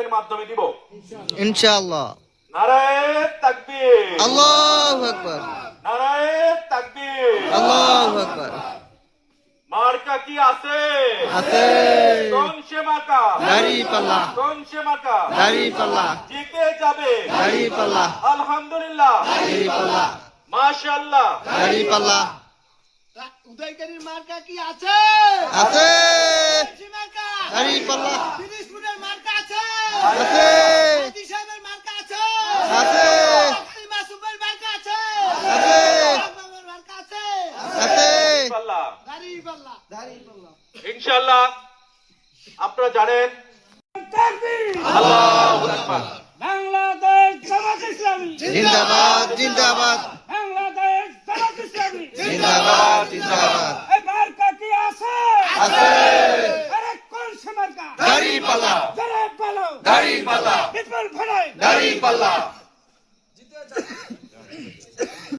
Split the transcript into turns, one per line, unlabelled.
এর মাধ্যমে দিব
ইনশাআল্লাহ।
নারায়ে তাকবীর,
আল্লাহু আকবার,
নারায়ে তাকবীর।
আল্লাহু আকবার।
মার্কা কি আছে?
আছে।
কোন সে মার্কা?
দাঁড়িপাল্লা,
কোন সে মার্কা?
দাঁড়িপাল্লা,
জিতে যাবে
দাঁড়িপাল্লা,
আলহামদুলিল্লাহ,
দাঁড়িপাল্লা,
মাশাআল্লাহ।
দাঁড়িপাল্লা।
উদয়কারীর মার্কা কি আছে?
আছে।
কি মার্কা?
দাঁড়িপাল্লা,
দিনাজপুরের মার্কা আছে?
আছে।
হাজী সাহেবের মার্কা আছে?
আছে।
মাসুমের মার্কা আছে?
আছে।
বাবার মার্কা আছে?
আছে।
ইনশাআল্লাহ,
দাঁড়িপাল্লা, দাঁড়িপাল্লা।
ইনশাআল্লাহ। আপনারা জানেন আল্লাহু আকবার।
বাংলাদেশ জামাত ইসলামী,
জিন্দাবাদ, জিন্দাবাদ,
বাংলাদেশ জামাত ইসলামী।
জিন্দাবাদ, জিন্দাবাদ।
এই মার্কা কি আছে?
আছে।
আরে কোন সে মার্কা?
দাঁড়িপাল্লা,
যারা বলো
দাঁড়িপাল্লা,
বিপুল ভাড়ায়
দাঁড়িপাল্লা।